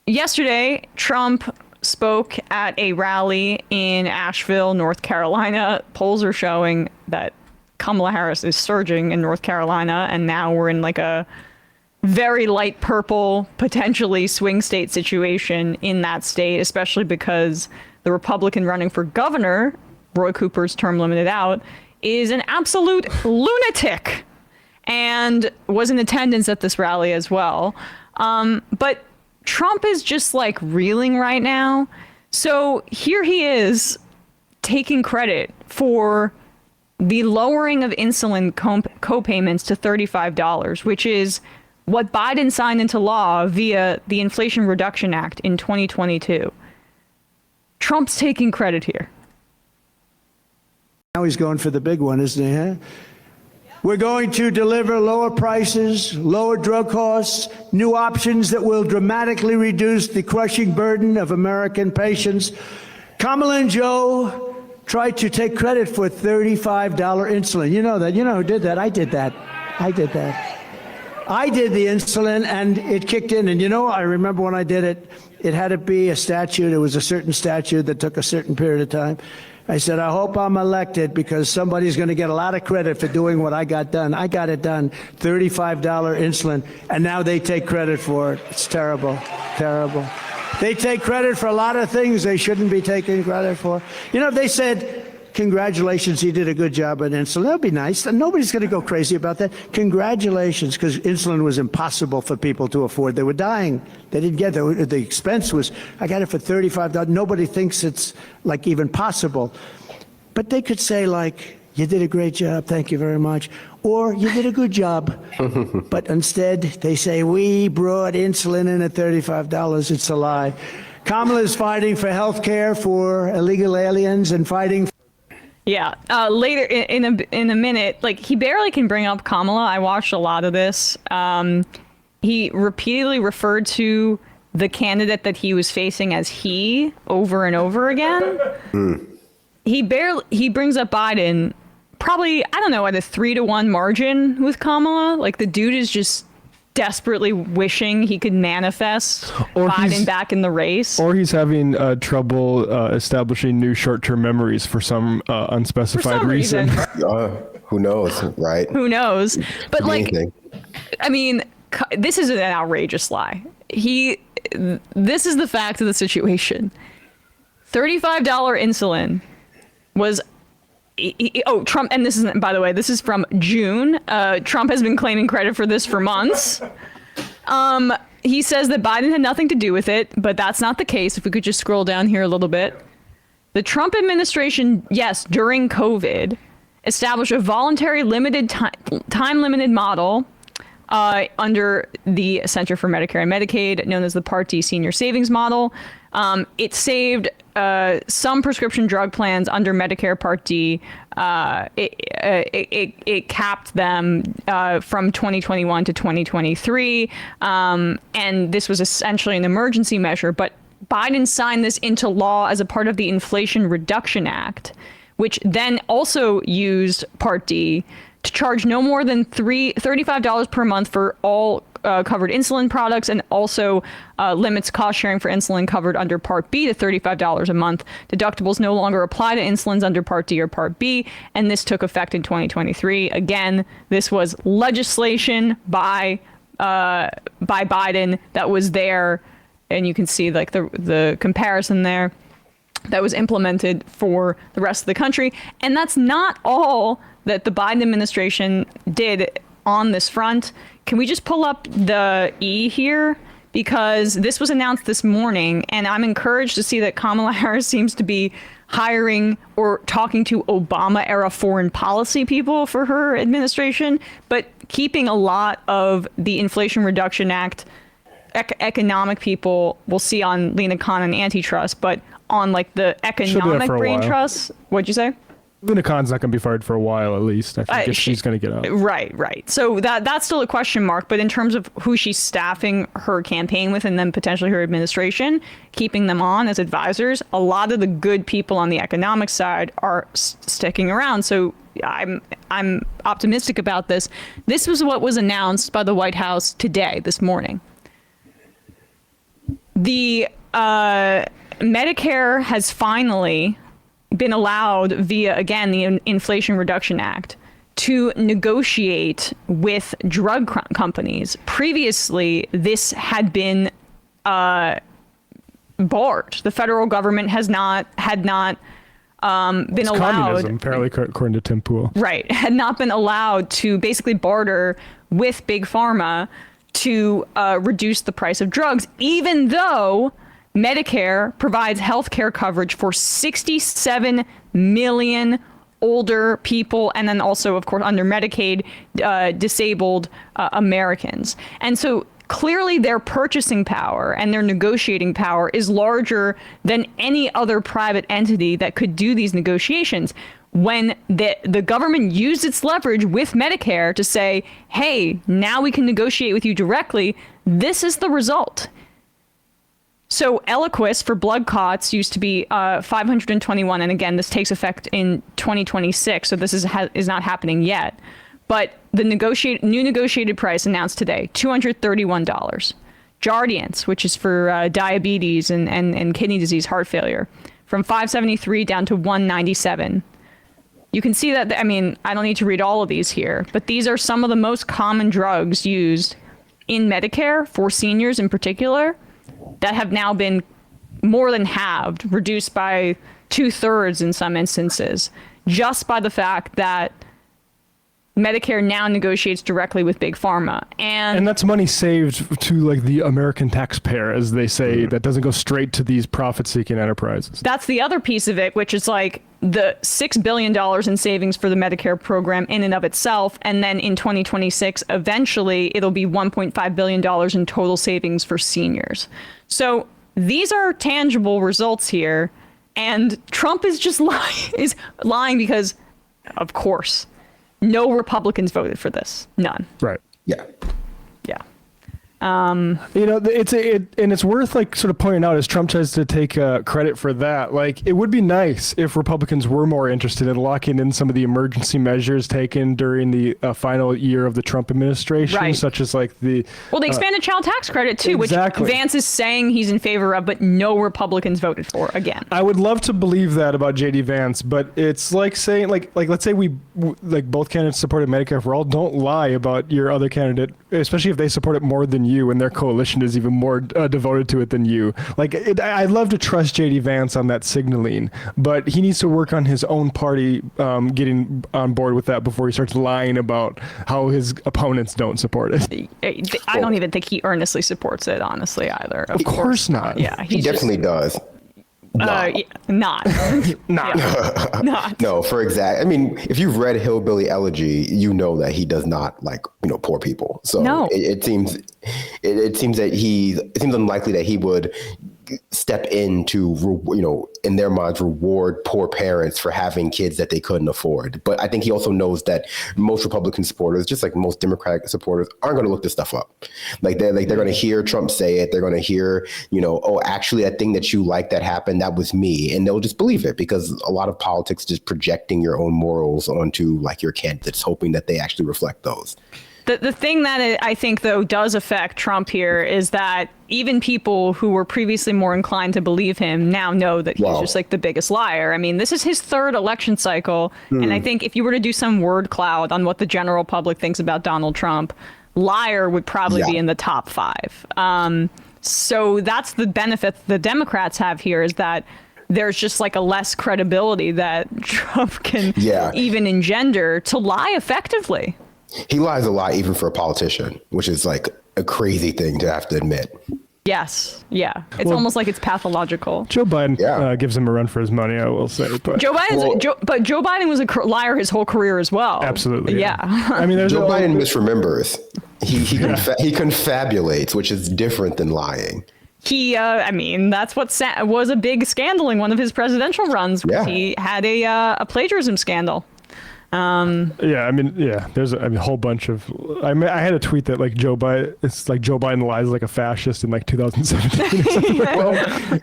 yesterday, Trump spoke at a rally in Asheville, North Carolina. Polls are showing that Kamala Harris is surging in North Carolina, and now we're in like a very light purple, potentially swing state situation in that state, especially because the Republican running for governor, Roy Cooper's term limited out, is an absolute lunatic and was in attendance at this rally as well. But Trump is just like reeling right now. So here he is taking credit for the lowering of insulin co-payments to $35, which is what Biden signed into law via the Inflation Reduction Act in 2022. Trump's taking credit here. Now he's going for the big one, isn't he? Huh? We're going to deliver lower prices, lower drug costs, new options that will dramatically reduce the crushing burden of American patients. Kamala and Joe tried to take credit for $35 insulin. You know that. You know who did that? I did that. I did that. I did the insulin, and it kicked in. And you know, I remember when I did it, it had to be a statute. It was a certain statute that took a certain period of time. I said, I hope I'm elected because somebody's going to get a lot of credit for doing what I got done. I got it done, $35 insulin, and now they take credit for it. It's terrible, terrible. They take credit for a lot of things they shouldn't be taking credit for. You know, they said, congratulations, you did a good job on insulin. That'd be nice. Nobody's going to go crazy about that. Congratulations, because insulin was impossible for people to afford. They were dying. They didn't get it. The expense was, I got it for $35. Nobody thinks it's like even possible. But they could say like, you did a great job, thank you very much. Or you did a good job. But instead, they say, we brought insulin in at $35. It's a lie. Kamala is fighting for health care for illegal aliens and fighting. Yeah, later in a minute, like he barely can bring up Kamala. I watched a lot of this. He repeatedly referred to the candidate that he was facing as he over and over again. He brings up Biden, probably, I don't know, at a 3-1 margin with Kamala. Like the dude is just desperately wishing he could manifest Biden back in the race. Or he's having trouble establishing new short-term memories for some unspecified reason. Who knows, right? Who knows? But like, I mean, this is an outrageous lie. This is the fact of the situation. $35 insulin was Trump, and this isn't, by the way, this is from June. Trump has been claiming credit for this for months. He says that Biden had nothing to do with it, but that's not the case. If we could just scroll down here a little bit. The Trump administration, yes, during COVID, established a voluntary time-limited model under the Center for Medicare and Medicaid, known as the Part D Senior Savings Model. It saved some prescription drug plans under Medicare Part D. It capped them from 2021 to 2023. And this was essentially an emergency measure. But Biden signed this into law as a part of the Inflation Reduction Act, which then also used Part D to charge no more than $35 per month for all covered insulin products, and also limits cost sharing for insulin covered under Part B to $35 a month. Deductibles no longer apply to insulins under Part D or Part B, and this took effect in 2023. Again, this was legislation by Biden that was there, and you can see like the comparison there, that was implemented for the rest of the country. And that's not all that the Biden administration did on this front. Can we just pull up the E here? Because this was announced this morning, and I'm encouraged to see that Kamala Harris seems to be hiring or talking to Obama-era foreign policy people for her administration, but keeping a lot of the Inflation Reduction Act economic people we'll see on Lena Khan and antitrust, but on like the economic brain trust. What'd you say? Lena Khan's not going to be fired for a while, at least. I think if she's going to get out. Right. So that's still a question mark. But in terms of who she's staffing her campaign with and then potentially her administration, keeping them on as advisors, a lot of the good people on the economic side are sticking around. So I'm optimistic about this. This was what was announced by the White House today, this morning. the Medicare has finally been allowed via, again, the Inflation Reduction Act to negotiate with drug companies. Previously, this had been barred. The federal government had not been allowed. Communism, apparently, according to Tim Pool. Right, had not been allowed to basically barter with Big Pharma to reduce the price of drugs, even though Medicare provides health care coverage for 67 million older people, and then also, of course, under Medicaid, disabled Americans. And so clearly their purchasing power and their negotiating power is larger than any other private entity that could do these negotiations. When the government used its leverage with Medicare to say, hey, now we can negotiate with you directly, this is the result. So Eliquis for blood clots used to be $521, and again, this takes effect in 2026, so this is not happening yet. But the new negotiated price announced today, $231. Jardiance, which is for diabetes and kidney disease, heart failure, from $573 down to $197. You can see that, I mean, I don't need to read all of these here, but these are some of the most common drugs used in Medicare for seniors in particular that have now been more than halved, reduced by 2/3 in some instances, just by the fact that Medicare now negotiates directly with Big Pharma. And that's money saved to like the American taxpayer, as they say, that doesn't go straight to these profit-seeking enterprises. That's the other piece of it, which is like the $6 billion in savings for the Medicare program in and of itself. And then in 2026, eventually it'll be $1.5 billion in total savings for seniors. So these are tangible results here. And Trump is just lying because, of course, no Republicans voted for this. None. Right. Yeah. Yeah. You know, it's worth like sort of pointing out as Trump tries to take credit for that. Like, it would be nice if Republicans were more interested in locking in some of the emergency measures taken during the final year of the Trump administration, Right. such as like the Well, the expanded child tax credit too, exactly. which Vance is saying he's in favor of, but no Republicans voted for again. I would love to believe that about JD Vance, but it's like saying like let's say we like both candidates supported Medicare for all. Don't lie about your other candidate, especially if they support it more than you and their coalition is even more devoted to it than you. Like, I'd love to trust JD Vance on that signaling, but he needs to work on his own party getting on board with that before he starts lying about how his opponents don't support it. I don't even think he earnestly supports it, honestly, either. Of course not. Yeah, He definitely does. not. Not. Not. No, I mean, if you've read Hillbilly Elegy, you know that he does not like, poor people. So No. it seems that it seems unlikely that he would step in to, in their minds, reward poor parents for having kids that they couldn't afford. But I think he also knows that most Republican supporters, just like most Democratic supporters, aren't going to look this stuff up. They're going to hear Trump say it. They're going to hear, oh, actually, that thing that you like that happened, that was me. And they'll just believe it, because a lot of politics is just projecting your own morals onto like your candidates, hoping that they actually reflect those. The thing that I think, though, does affect Trump here is that even people who were previously more inclined to believe him now know that he's just like the biggest liar. I mean, this is his third election cycle. And I think if you were to do some word cloud on what the general public thinks about Donald Trump, liar would probably be in the top 5. So that's the benefit the Democrats have here, is that there's just like a less credibility that Trump can even engender to lie effectively. He lies a lot, even for a politician, which is like a crazy thing to have to admit. Yes. Yeah. It's almost like it's pathological. Joe Biden gives him a run for his money, I will say. But Joe Biden was a liar his whole career as well. Absolutely. Yeah. I mean, Joe Biden misremembers. He confabulates, which is different than lying. I mean, that's what was a big scandal in one of his presidential runs. Yeah. He had a plagiarism scandal. There's a whole bunch of. I had a tweet that like Joe Biden lies like a fascist in like 2017 or something. Well,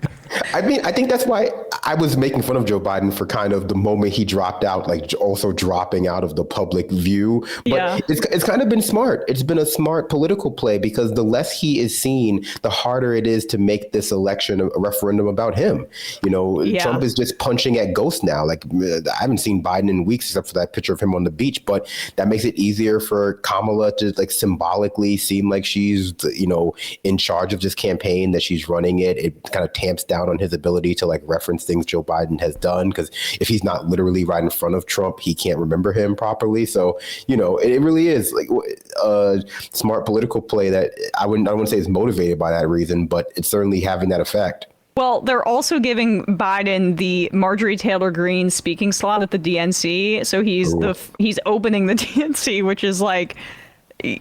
I mean, I think that's why I was making fun of Joe Biden for kind of the moment he dropped out, like also dropping out of the public view. But Yeah. it's kind of been smart. It's been a smart political play because the less he is seen, the harder it is to make this election a referendum about him. You know, Yeah. Trump is just punching at ghosts now. Like, I haven't seen Biden in weeks except for that picture of him on the beach. But that makes it easier for Kamala to like symbolically seem like she's, you know, in charge of this campaign, that she's running it. It kind of tamps down on his ability to like reference things Joe Biden has done, because if he's not literally right in front of Trump, he can't remember him properly. So, you know, it really is like a smart political play that I wouldn't say is motivated by that reason, but it's certainly having that effect. Well, they're also giving Biden the Marjorie Taylor Greene speaking slot at the DNC. So he's opening the DNC, which is like,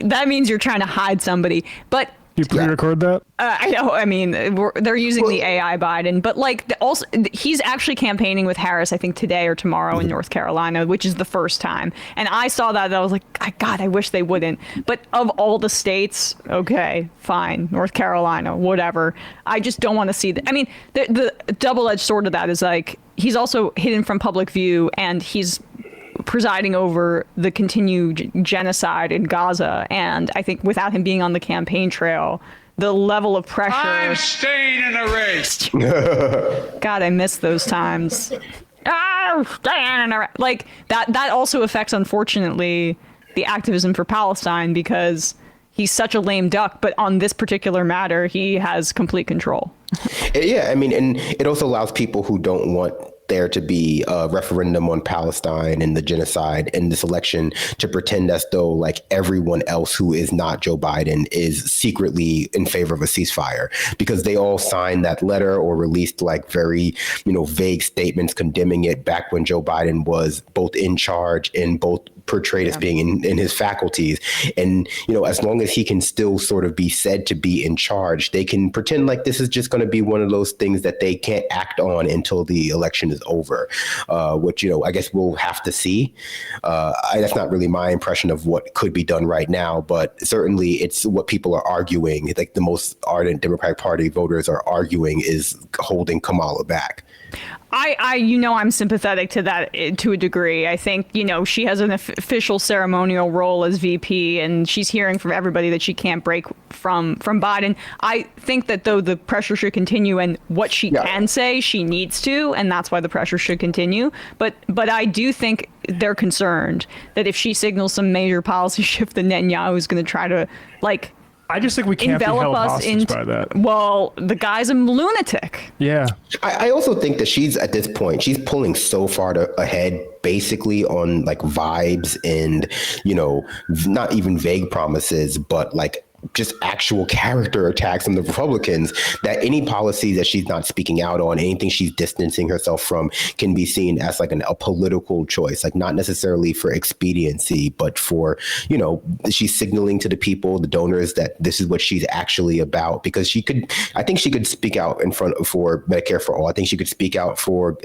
that means you're trying to hide somebody. But You pre-record that? I know. I mean, they're using the AI Biden, but like also he's actually campaigning with Harris, I think today or tomorrow in North Carolina, which is the first time. And I saw that. I was like, God, I wish they wouldn't. But of all the states, okay, fine, North Carolina, whatever. I just don't want to see that. I mean, the double-edged sword of that is like he's also hidden from public view, and he's presiding over the continued genocide in Gaza. And I think without him being on the campaign trail, the level of pressure. I'm staying in the race. God, I miss those times. Like that also affects, unfortunately, the activism for Palestine, because he's such a lame duck. But on this particular matter, he has complete control. Yeah, I mean, and it also allows people who don't want there to be a referendum on Palestine and the genocide in this election to pretend as though like everyone else who is not Joe Biden is secretly in favor of a ceasefire, because they all signed that letter or released like very, you know, vague statements condemning it back when Joe Biden was both in charge and both portrayed as being in his faculties. And, you know, as long as he can still sort of be said to be in charge, they can pretend like this is just going to be one of those things that they can't act on until the election is over, which, you know, I guess we'll have to see. That's not really my impression of what could be done right now, but certainly it's what people are arguing. Like the most ardent Democratic Party voters are arguing is holding Kamala back. I'm sympathetic to that to a degree. I think, you know, she has an official ceremonial role as VP, and she's hearing from everybody that she can't break from Biden. I think that, though, the pressure should continue, and what she can say, she needs to, and that's why the pressure should continue. But I do think they're concerned that if she signals some major policy shift, then Netanyahu is going to try to, like, I just think we can't be held hostage by that. Well, the guy's a lunatic. Yeah. I also think that she's at this point, she's pulling so far ahead basically on like vibes and, you know, not even vague promises, but like just actual character attacks on the Republicans, that any policy that she's not speaking out on, anything she's distancing herself from, can be seen as like a political choice, like not necessarily for expediency, but for, you know, she's signaling to the people, the donors, that this is what she's actually about. Because I think she could speak out in front for Medicare for All. I think she could speak out for,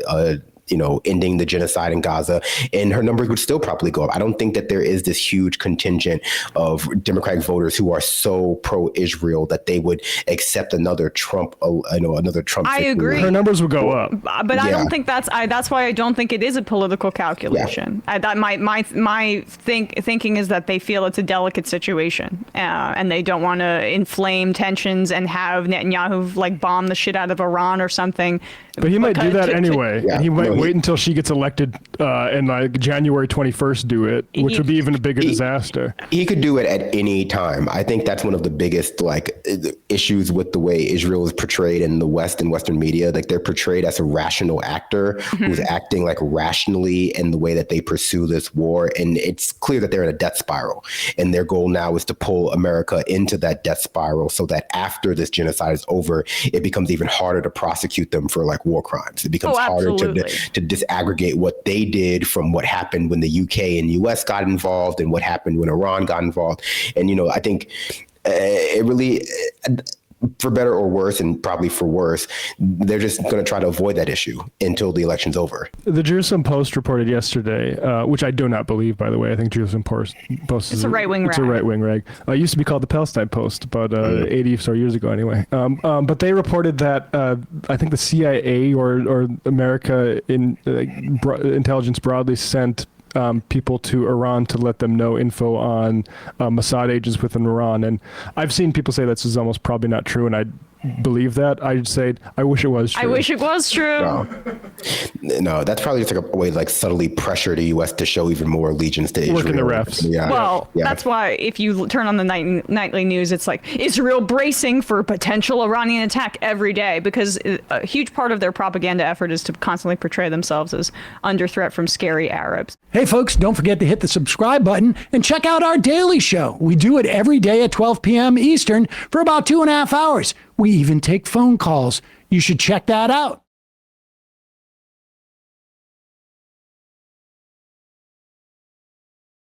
you know, ending the genocide in Gaza, and her numbers would still probably go up. I don't think that there is this huge contingent of Democratic voters who are so pro-Israel that they would accept another Trump, another Trump. I agree. Her numbers would go up. But I don't think that's why I don't think it is a political calculation. That my thinking is that they feel it's a delicate situation, and they don't want to inflame tensions and have Netanyahu like bomb the shit out of Iran or something. But he might do that anyway. And he might wait until she gets elected and like January 21st do it, which would be even a bigger disaster. He could do it at any time. I think that's one of the biggest like issues with the way Israel is portrayed in the West and Western media. Like they're portrayed as a rational actor who's acting like rationally in the way that they pursue this war. And it's clear that they're in a death spiral. And their goal now is to pull America into that death spiral so that after this genocide is over, it becomes even harder to prosecute them for like war crimes. It becomes harder to disaggregate what they did from what happened when the UK and US got involved and what happened when Iran got involved. And, you know, I think it really, for better or worse, and probably for worse, they're just going to try to avoid that issue until the election's over. The Jerusalem Post reported yesterday, which I do not believe, by the way. I think Jerusalem Post is a right-wing rag. It's a right-wing rag. It used to be called the Palestine Post about 80 or so years ago anyway. But they reported that I think the CIA or America intelligence broadly sent people to Iran to let them know info on Mossad agents within Iran. And I've seen people say this is almost probably not true, and I believe that. I'd say I wish it was true. I wish it was true. No, that's probably just like a way to like subtly pressure the U.S. to show even more allegiance to Israel. Working the refs. Yeah. Well, that's why if you turn on the nightly news, it's like Israel bracing for potential Iranian attack every day, because a huge part of their propaganda effort is to constantly portray themselves as under threat from scary Arabs. Hey, folks, don't forget to hit the subscribe button and check out our daily show. We do it every day at 12 p.m. Eastern for about 2.5 hours. We even take phone calls. You should check that out.